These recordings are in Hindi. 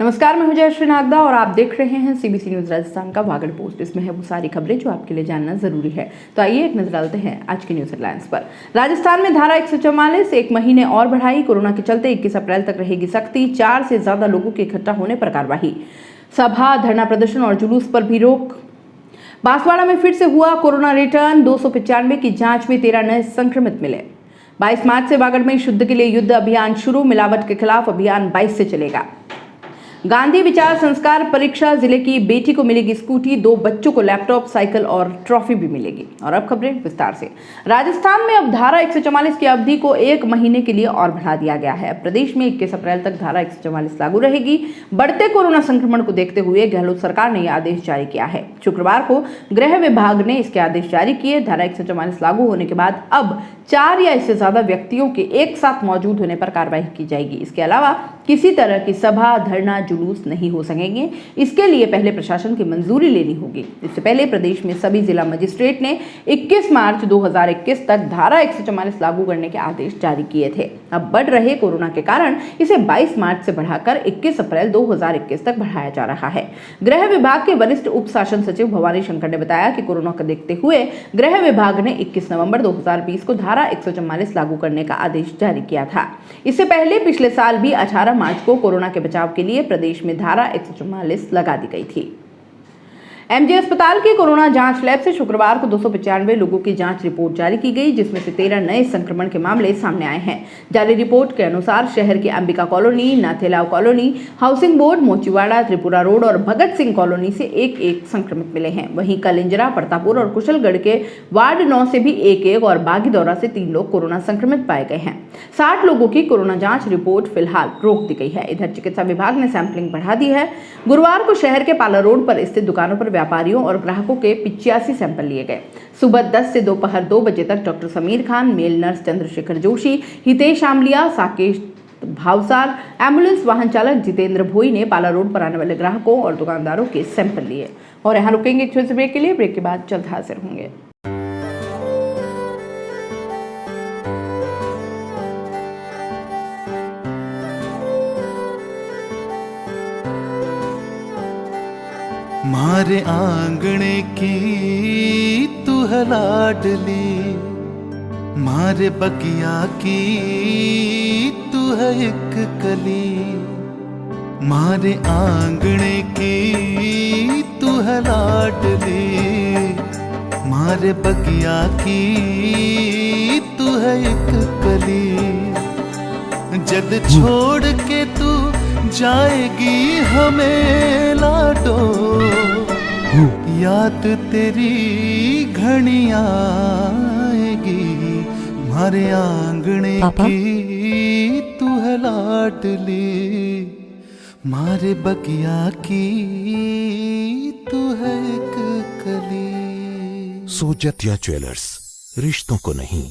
नमस्कार, मैं हूं जयश्री नागदा और आप देख रहे हैं सीबीसी न्यूज राजस्थान का वागड़ पोस्ट। इसमें है वो सारी खबरें जो आपके लिए जानना जरूरी है। तो आइए एक नजर डालते हैं आज की न्यूज हेडलाइंस पर। राजस्थान में धारा 144 एक महीने और बढ़ाई। कोरोना के चलते 21 अप्रैल तक रहेगी सख्ती। 4 से ज्यादा लोगों के इकट्ठा होने पर कार्रवाई। सभा, धरना प्रदर्शन और जुलूस पर भी रोक। बांसवाड़ा में फिर से हुआ कोरोना रिटर्न। 295 की जांच में 13 नए संक्रमित मिले। 22 मार्च से वागड़ में शुद्ध के लिए युद्ध अभियान शुरू। मिलावट के खिलाफ अभियान 22 से चलेगा। गांधी विचार संस्कार परीक्षा, जिले की बेटी को मिलेगी स्कूटी, 2 बच्चों को लैपटॉप, साइकिल और ट्रॉफी भी मिलेगी। और अब खबरें विस्तार से। राजस्थान में अब धारा 144 की अवधि को 1 महीने के लिए और बढ़ा दिया गया है। प्रदेश में 21 अप्रैल तक धारा 144 लागू रहेगी। बढ़ते कोरोना संक्रमण को देखते हुए गहलोत सरकार ने यह आदेश जारी किया है। शुक्रवार को गृह विभाग ने इसके आदेश जारी किए। धारा 144 लागू होने के बाद अब 4 या इससे ज्यादा व्यक्तियों के एक साथ मौजूद होने पर कार्रवाई की जाएगी। इसके अलावा किसी तरह की सभा, धरना, जुलूस नहीं हो सकेंगे। इसके लिए पहले प्रशासन की मंजूरी लेनी होगी। इससे पहले प्रदेश में सभी जिला मजिस्ट्रेट ने 21 मार्च 2021 तक धारा 144 लागू करने के आदेश जारी किए थे। अब बढ़ रहे कोरोना के कारण इसे 22 मार्च से बढ़ाकर 21 अप्रैल 2021 तक बढ़ाया जा रहा है। गृह विभाग के वरिष्ठ उप शासन सचिव भवानी शंकर ने बताया कि कोरोना को देखते हुए गृह विभाग ने 21 नवंबर 2020 को धारा 144 लागू करने का आदेश जारी किया था। इससे पहले पिछले साल भी 18 मार्च को कोरोना के बचाव के लिए प्रदेश में धारा 144 लगा दी गई थी। एमजे अस्पताल की कोरोना जांच लैब से शुक्रवार को 295 लोगों की जांच रिपोर्ट जारी की गई, जिसमें से 13 नए संक्रमण के मामले सामने आए हैं। जारी रिपोर्ट के अनुसार शहर की Ambika colony, Nathelav colony, housing board, Mochiwada, Tripura road और भगत सिंह कॉलोनी से एक संक्रमित मिले हैं। वहीं कलिंजरा, प्रतापपुर और कुशलगढ़ के वार्ड 9 से भी एक और बागीदौरा से 3 लोग कोरोना संक्रमित पाए गए हैं। 60 लोगों की कोरोना जांच रिपोर्ट फिलहाल रोक दी गई है। इधर चिकित्सा विभाग ने सैंपलिंग बढ़ा दी है। गुरुवार को शहर के पाला रोड पर स्थित दुकानों पर व्यापारियों और ग्राहकों के 85 सैंपल लिए गए। सुबह 10 से दोपहर 2 बजे तक doctor Sameer Khan, male nurse Chandrashekhar Joshi, Hitesh Amaliya, Sakesh Bhavsar, ambulance वाहन चालक जितेंद्र भोई ने पाला रोड पर आने वाले ग्राहकों और दुकानदारों के सैंपल लिए। और यहाँ रुकेंगे एक छोटे से ब्रेक के लिए। ब्रेक के बाद जल्द हाजिर होंगे। मारे आंगणे की तू है लाडली, मारे बगिया की तू है एक कली। मारे आंगणे की तू है लाडली, मारे बगिया की तू है एक कली। जद छोड़ के तू जाएगी हमें लाडो, याद तेरी घनी आएगी। मारे आंगणे की तू है लाडली, मारे बगिया की तू है एक कली। सोजतिया ज्वेलर्स, रिश्तों को नहीं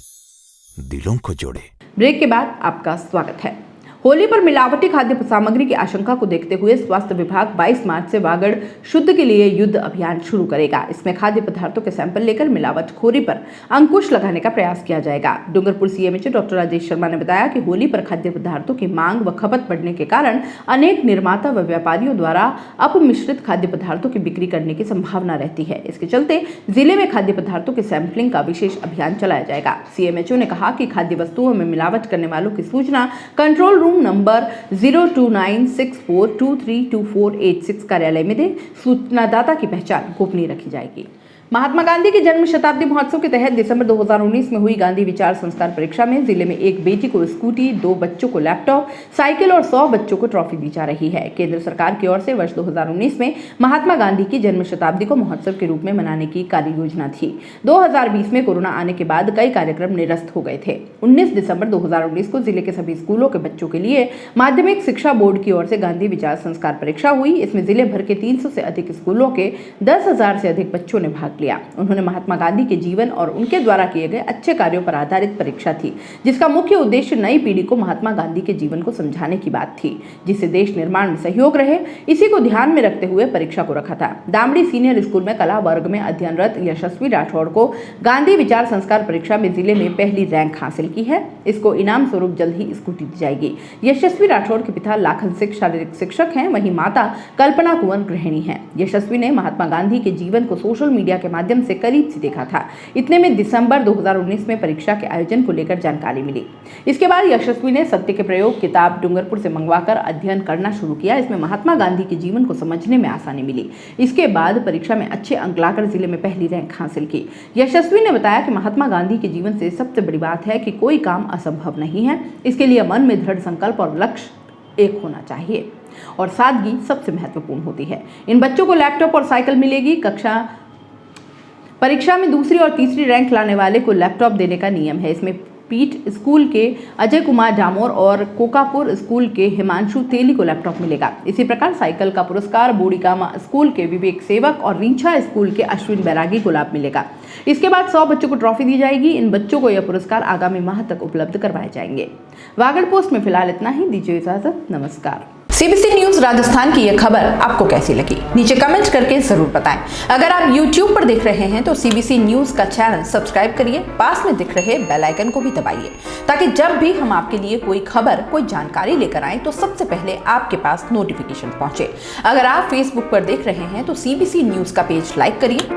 दिलों को जोड़े। ब्रेक के बाद आपका स्वागत है। होली पर मिलावटी खाद्य सामग्री की आशंका को देखते हुए स्वास्थ्य विभाग 22 मार्च से वागड़ शुद्ध के लिए युद्ध अभियान शुरू करेगा। इसमें खाद्य पदार्थों के सैंपल लेकर मिलावटखोरी पर अंकुश लगाने का प्रयास किया जाएगा। डूंगरपुर सीएमएचओ डॉक्टर राजेश शर्मा ने बताया कि होली पर खाद्य पदार्थों की मांग व खपत बढ़ने के कारण अनेक निर्माता व व्यापारियों द्वारा अपमिश्रित खाद्य पदार्थों की बिक्री करने की संभावना रहती है। इसके चलते जिले में खाद्य पदार्थों की सैंपलिंग का विशेष अभियान चलाया जाएगा। सीएमएचओ ने कहा कि खाद्य वस्तुओं में मिलावट करने वालों की सूचना कंट्रोल रूम नंबर 02964232486 कार्यालय में दे। सूचनादाता की पहचान गोपनीय रखी जाएगी। महात्मा गांधी की जन्म शताब्दी महोत्सव के तहत दिसंबर 2019 में हुई गांधी विचार संस्कार परीक्षा में जिले में एक बेटी को स्कूटी, 2 बच्चों को लैपटॉप, साइकिल और 100 बच्चों को ट्रॉफी दी जा रही है। केंद्र सरकार की ओर से वर्ष 2019 में महात्मा गांधी की जन्म शताब्दी को महोत्सव के रूप में मनाने की कार्य योजना थी। 2020 में कोरोना आने के बाद कई कार्यक्रम निरस्त हो गए थे। 19 दिसंबर 2019 को जिले के सभी स्कूलों के बच्चों के लिए माध्यमिक शिक्षा बोर्ड की ओर से गांधी विचार संस्कार परीक्षा हुई। इसमें जिले भर के 300 से अधिक स्कूलों के 10,000 से अधिक बच्चों ने भाग नाप लिया। उन्होंने महात्मा गांधी के जीवन और उनके द्वारा किए गए अच्छे कार्यों पर आधारित परीक्षा थी, जिसका मुख्य उद्देश्य नई पीढ़ी को महात्मा गांधी के जीवन को समझाने की बात थी, जिससे देश निर्माण में सहयोग रहे। इसी को ध्यान में रखते हुए परीक्षा को रखा था। दामड़ी सीनियर स्कूल में कला वर्ग में अध्ययनरत यशस्वी राठौड़ को गांधी विचार संस्कार परीक्षा में जिले में पहली रैंक हासिल की है। इसको इनाम स्वरूप जल्द ही स्कूटी दी जाएगी। यशस्वी राठौड़ के पिता लाखन सिंह शारीरिक शिक्षक हैं, वहीं माता कल्पना कुंवर गृहिणी हैं। यशस्वी ने महात्मा गांधी के जीवन को सोशल मीडिया के माध्यम से करीब से देखा था। इतने में दिसंबर 2019 में परीक्षा के आयोजन को लेकर जानकारी मिली। इसके बाद यशस्वी ने सत्य के प्रयोग किताब डूंगरपुर से मंगवाकर अध्ययन करना शुरू किया। इसमें महात्मा गांधी के जीवन को समझने में आसानी मिली। इसके बाद परीक्षा में अच्छे अंक लाकर जिले में पहली रैंक हासिल की। यशस्वी ने बताया कि महात्मा गांधी के जीवन से सबसे बड़ी बात है कि कोई काम असंभव नहीं है। इसके लिए मन में दृढ़ संकल्प और लक्ष्य एक होना चाहिए और सादगी सबसे महत्वपूर्ण होती है। इन बच्चों को लैपटॉप और साइकिल मिलेगी। परीक्षा में दूसरी और तीसरी रैंक लाने वाले को लैपटॉप देने का नियम है। इसमें पीठ स्कूल के अजय कुमार डामोर और कोकापुर स्कूल के हिमांशु तेली को लैपटॉप मिलेगा। इसी प्रकार साइकिल का पुरस्कार बोड़ीकामा स्कूल के विवेक सेवक और रीछा स्कूल के अश्विन बैरागी को लाभ मिलेगा। इसके बाद 100 बच्चों को ट्रॉफी दी जाएगी। इन बच्चों को यह पुरस्कार आगामी माह तक उपलब्ध करवाए जाएंगे। वागड़ पोस्ट में फिलहाल इतना ही। दीजिए इजाजत, नमस्कार। सीबीसी न्यूज राजस्थान की यह खबर आपको कैसी लगी, नीचे कमेंट करके जरूर बताएं। अगर आप YouTube पर देख रहे हैं तो सीबीसी न्यूज का चैनल सब्सक्राइब करिए, पास में दिख रहे बेल आइकन को भी दबाइए, ताकि जब भी हम आपके लिए कोई खबर, कोई जानकारी लेकर आए तो सबसे पहले आपके पास नोटिफिकेशन पहुंचे। अगर आप Facebook पर देख रहे हैं तो सीबीसी न्यूज का पेज लाइक करिए।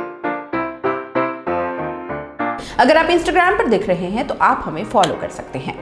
अगर आप Instagram पर देख रहे हैं तो आप हमें फॉलो कर सकते हैं।